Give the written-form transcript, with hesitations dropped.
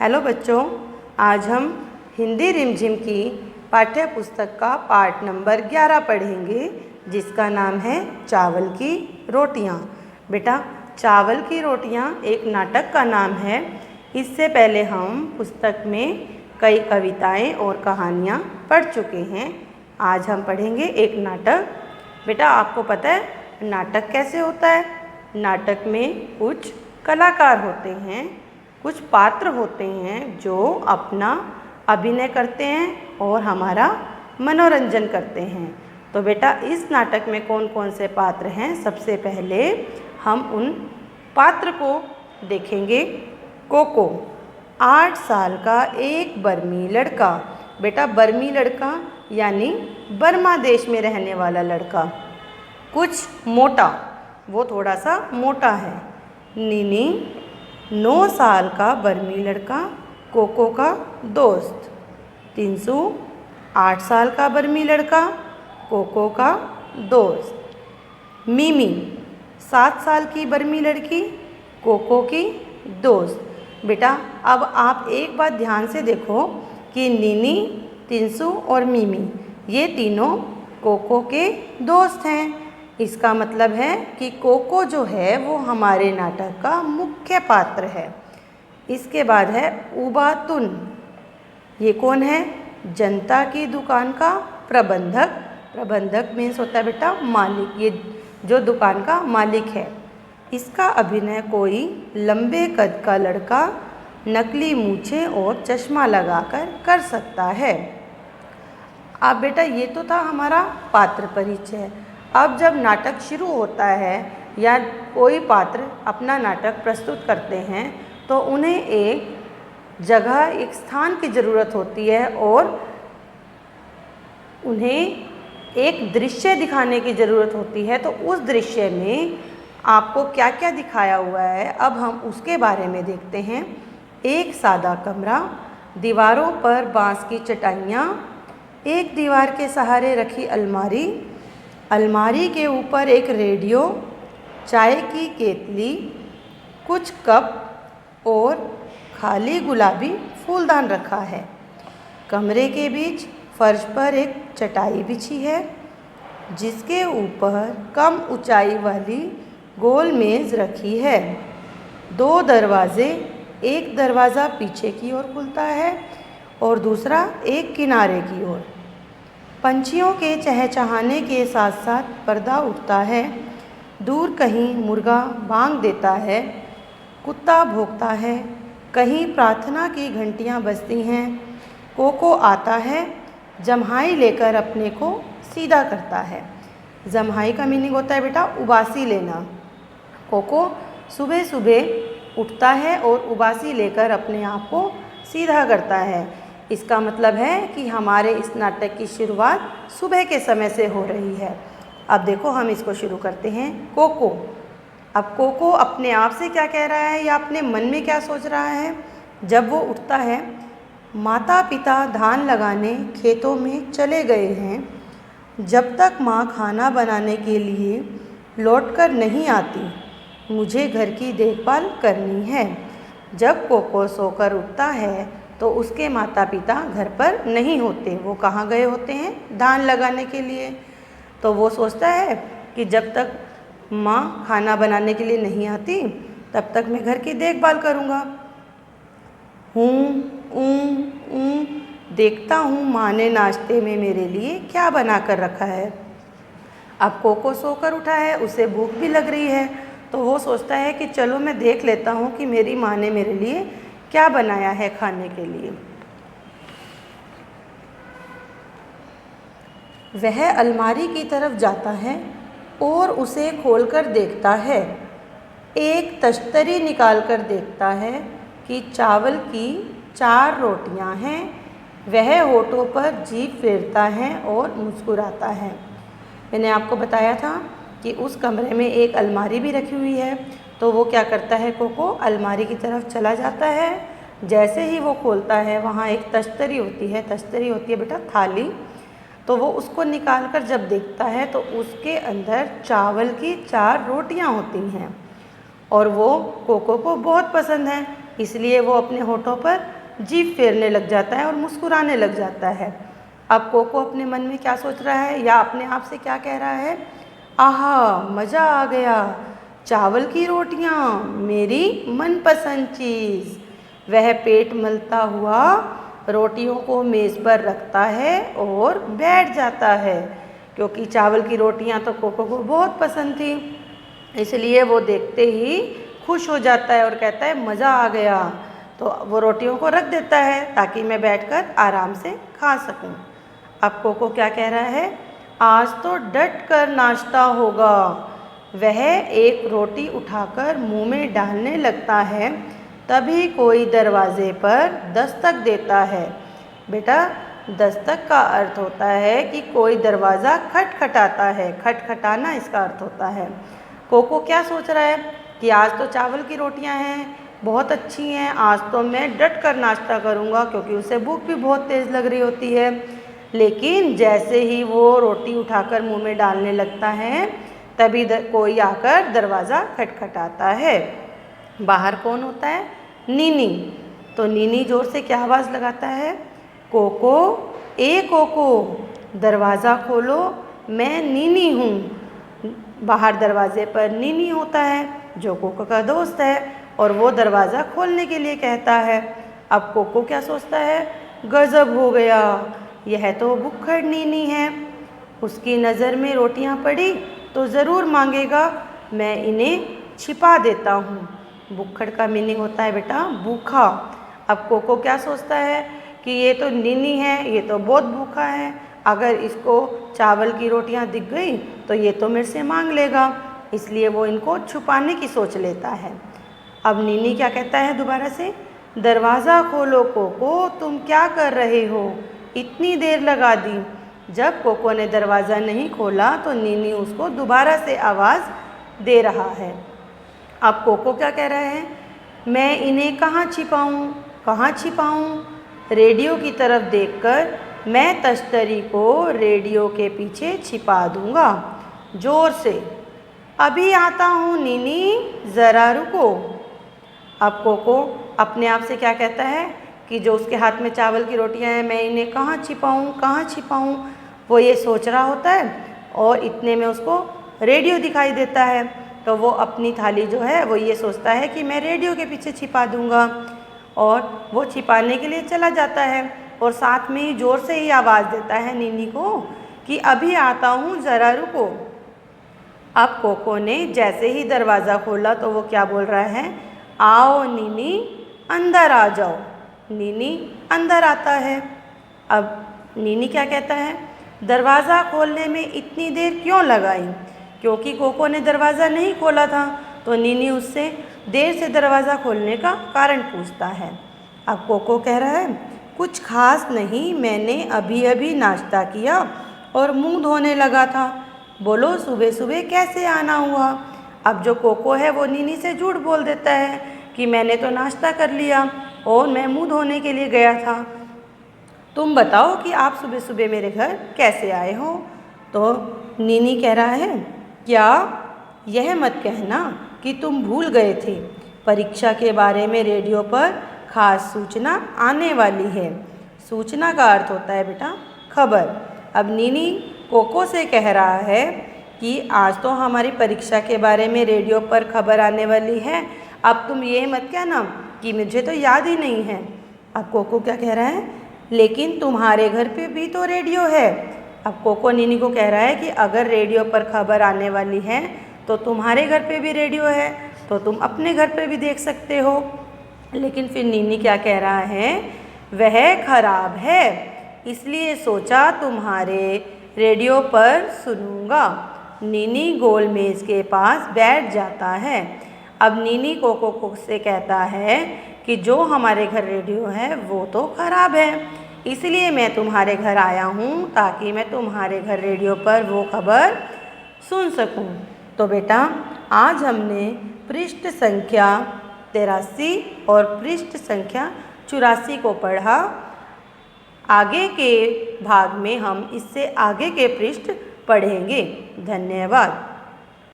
Hello बच्चों, आज हम हिंदी रिमझिम की पाठ्य पुस्तक का पाठ नंबर 11 पढ़ेंगे, जिसका नाम है चावल की रोटियां। बेटा, चावल की रोटियां एक नाटक का नाम है। इससे पहले हम पुस्तक में कई कविताएं और कहानियां पढ़ चुके हैं। आज हम पढ़ेंगे एक नाटक। बेटा, आपको पता है नाटक कैसे होता है? नाटक में कुछ कलाकार होते हैं, कुछ पात्र होते हैं जो अपना अभिनय करते हैं और हमारा मनोरंजन करते हैं। तो बेटा, इस नाटक में कौन कौन से पात्र हैं, सबसे पहले हम उन पात्र को देखेंगे। कोको, 8 साल का एक बर्मी लड़का। बेटा, बर्मी लड़का यानी बर्मा देश में रहने वाला लड़का, कुछ मोटा, वो थोड़ा सा मोटा है। नीनी, 9 साल का बर्मी लड़का, कोको का दोस्त। तिनसु, 8 साल का बर्मी लड़का, कोको का दोस्त। मिमी, 7 साल की बर्मी लड़की, कोको की दोस्त। बेटा, अब आप एक बात ध्यान से देखो कि नीनी, तिनसु और मिमी ये तीनों कोको के दोस्त हैं। इसका मतलब है कि कोको जो है वो हमारे नाटक का मुख्य पात्र है। इसके बाद है उबातुन। ये कौन है? जनता की दुकान का प्रबंधक। प्रबंधक मीन्स होता है बेटा मालिक, ये जो दुकान का मालिक है। इसका अभिनय कोई लंबे कद का लड़का नकली मूछें और चश्मा लगाकर कर सकता है। अब बेटा, ये तो था हमारा पात्र परिचय। अब जब नाटक शुरू होता है या कोई पात्र अपना नाटक प्रस्तुत करते हैं तो उन्हें एक जगह, एक स्थान की ज़रूरत होती है और उन्हें एक दृश्य दिखाने की ज़रूरत होती है। तो उस दृश्य में आपको क्या क्या दिखाया हुआ है, अब हम उसके बारे में देखते हैं। एक सादा कमरा, दीवारों पर बांस की चटाइयाँ, एक दीवार के सहारे रखी अलमारी, अलमारी के ऊपर एक रेडियो, चाय की केतली, कुछ कप और खाली गुलाबी फूलदान रखा है। कमरे के बीच फर्श पर एक चटाई बिछी है, जिसके ऊपर कम ऊंचाई वाली गोल मेज़ रखी है। 2 दरवाजे, एक दरवाज़ा पीछे की ओर खुलता है और दूसरा एक किनारे की ओर। पंछियों के चहचहाने के साथ साथ पर्दा उठता है। दूर कहीं मुर्गा बांग देता है, कुत्ता भौंकता है, कहीं प्रार्थना की घंटियां बजती हैं। कोको आता है, जम्हाई लेकर अपने को सीधा करता है। जम्हाई का मीनिंग होता है बेटा उबासी लेना। कोको सुबह सुबह उठता है और उबासी लेकर अपने आप को सीधा करता है। इसका मतलब है कि हमारे इस नाटक की शुरुआत सुबह के समय से हो रही है। अब देखो, हम इसको शुरू करते हैं। कोको, अब कोको अपने आप से क्या कह रहा है या अपने मन में क्या सोच रहा है जब वो उठता है? माता पिता धान लगाने खेतों में चले गए हैं। जब तक माँ खाना बनाने के लिए लौटकर नहीं आती, मुझे घर की देखभाल करनी है। जब कोको सोकर उठता है तो उसके माता पिता घर पर नहीं होते। वो कहाँ गए होते हैं? धान लगाने के लिए। तो वो सोचता है कि जब तक माँ खाना बनाने के लिए नहीं आती तब तक मैं घर की देखभाल करूँगा। देखता हूँ माँ ने नाश्ते में मेरे लिए क्या बना कर रखा है। अब कोको सोकर उठा है, उसे भूख भी लग रही है, तो वो सोचता है कि चलो मैं देख लेता हूँ कि मेरी माँ ने मेरे लिए क्या बनाया है खाने के लिए। वह अलमारी की तरफ जाता है और उसे खोलकर देखता है। एक तश्तरी निकालकर देखता है कि चावल की 4 रोटियां हैं। वह होठों पर जीभ फेरता है और मुस्कुराता है। मैंने आपको बताया था कि उस कमरे में एक अलमारी भी रखी हुई है। तो वो क्या करता है? कोको अलमारी की तरफ चला जाता है। जैसे ही वो खोलता है, वहाँ एक तश्तरी होती है। तश्तरी होती है बेटा थाली। तो वो उसको निकाल कर जब देखता है तो उसके अंदर चावल की 4 रोटियां होती हैं और वो कोको को बहुत पसंद है, इसलिए वो अपने होठों पर जीभ फेरने लग जाता है और मुस्कुराने लग जाता है। अब कोको अपने मन में क्या सोच रहा है या अपने आप से क्या कह रहा है? आहा, मज़ा आ गया, चावल की रोटियाँ, मेरी मनपसंद चीज़। वह पेट मलता हुआ रोटियों को मेज़ पर रखता है और बैठ जाता है, क्योंकि चावल की रोटियाँ तो कोको को बहुत पसंद थी, इसलिए वो देखते ही खुश हो जाता है और कहता है मज़ा आ गया। तो वो रोटियों को रख देता है ताकि मैं बैठकर आराम से खा सकूं। अब कोको क्या कह रहा है? आज तो डट कर नाश्ता होगा। वह एक रोटी उठाकर मुंह में डालने लगता है, तभी कोई दरवाजे पर दस्तक देता है। बेटा, दस्तक का अर्थ होता है कि कोई दरवाज़ा खटखटाता है, खटखटाना इसका अर्थ होता है। कोको क्या सोच रहा है कि आज तो चावल की रोटियां हैं, बहुत अच्छी हैं, आज तो मैं डट कर नाश्ता करूंगा, क्योंकि उसे भूख भी बहुत तेज़ लग रही होती है। लेकिन जैसे ही वो रोटी उठाकर मुंह में डालने लगता है, तभी कोई आकर दरवाज़ा खटखटाता है। बाहर कौन होता है? नीनी। तो नीनी ज़ोर से क्या आवाज़ लगाता है? कोको, ए कोको, दरवाज़ा खोलो, मैं नीनी हूँ। बाहर दरवाजे पर नीनी होता है जो कोको का दोस्त है, और वो दरवाज़ा खोलने के लिए कहता है। अब कोको क्या सोचता है? गज़ब हो गया, यह तो भुक्खड़ नीनी है, उसकी नज़र में रोटियां पड़ी तो ज़रूर मांगेगा, मैं इन्हें छिपा देता हूँ। भुक्खड़ का मीनिंग होता है बेटा भूखा। अब कोको क्या सोचता है कि ये तो नीनी है, ये तो बहुत भूखा है, अगर इसको चावल की रोटियां दिख गई तो ये तो मेरे से मांग लेगा, इसलिए वो इनको छुपाने की सोच लेता है। अब नीनी क्या कहता है दोबारा से? दरवाज़ा खोलो कोको, तुम क्या कर रहे हो, इतनी देर लगा दी। जब कोको ने दरवाज़ा नहीं खोला तो नीनी उसको दोबारा से आवाज़ दे रहा है। अब कोको क्या कह रहा है? मैं इन्हें कहाँ छिपाऊँ, कहाँ छिपाऊँ? रेडियो की तरफ देखकर मैं तश्तरी को रेडियो के पीछे छिपा दूँगा। ज़ोर से, अभी आता हूँ नीनी, ज़रा रुको। अब कोको अपने आप से क्या कहता है कि जो उसके हाथ में चावल की रोटियां हैं, मैं इन्हें कहाँ छिपाऊँ, कहाँ छिपाऊँ, वो ये सोच रहा होता है। और इतने में उसको रेडियो दिखाई देता है, तो वो अपनी थाली जो है वो ये सोचता है कि मैं रेडियो के पीछे छिपा दूँगा, और वो छिपाने के लिए चला जाता है और साथ में ही ज़ोर से ही आवाज़ देता है नीनी को कि अभी आता हूँ, ज़रा रुको। अब कोको ने जैसे ही दरवाज़ा खोला तो वो क्या बोल रहा है? आओ नीनी, अंदर आ जाओ। नीनी अंदर आता है। अब नीनी क्या कहता है? दरवाज़ा खोलने में इतनी देर क्यों लगाई? क्योंकि कोको ने दरवाज़ा नहीं खोला था, तो नीनी उससे देर से दरवाज़ा खोलने का कारण पूछता है। अब कोको कह रहा है, कुछ खास नहीं, मैंने अभी अभी नाश्ता किया और मुंह धोने लगा था। बोलो सुबह सुबह कैसे आना हुआ? अब जो कोको है वो नीनी से झूठ बोल देता है कि मैंने तो नाश्ता कर लिया और मैं मुंह धोने के लिए गया था। तुम बताओ कि आप सुबह सुबह मेरे घर कैसे आए हो? तो नीनी कह रहा है, क्या यह मत कहना कि तुम भूल गए थे, परीक्षा के बारे में रेडियो पर खास सूचना आने वाली है। सूचना का अर्थ होता है बेटा खबर। अब नीनी कोको से कह रहा है कि आज तो हमारी परीक्षा के बारे में रेडियो पर खबर आने वाली है, अब तुम ये मत कहना कि मुझे तो याद ही नहीं है। अब कोको क्या कह रहा है? लेकिन तुम्हारे घर पे भी तो रेडियो है। अब कोको नीनी को कह रहा है कि अगर रेडियो पर खबर आने वाली है तो तुम्हारे घर पे भी रेडियो है, तो तुम अपने घर पे भी देख सकते हो। लेकिन फिर नीनी क्या कह रहा है? वह खराब है, इसलिए सोचा तुम्हारे रेडियो पर सुनूंगा। नीनी गोल मेज़ के पास बैठ जाता है। अब नीनी कोको से कहता है कि जो हमारे घर रेडियो है वो तो खराब है, इसलिए मैं तुम्हारे घर आया हूँ ताकि मैं तुम्हारे घर रेडियो पर वो खबर सुन सकूँ। तो बेटा आज हमने पृष्ठ संख्या 83 और पृष्ठ संख्या 84 को पढ़ा। आगे के भाग में हम इससे आगे के पृष्ठ पढ़ेंगे। धन्यवाद।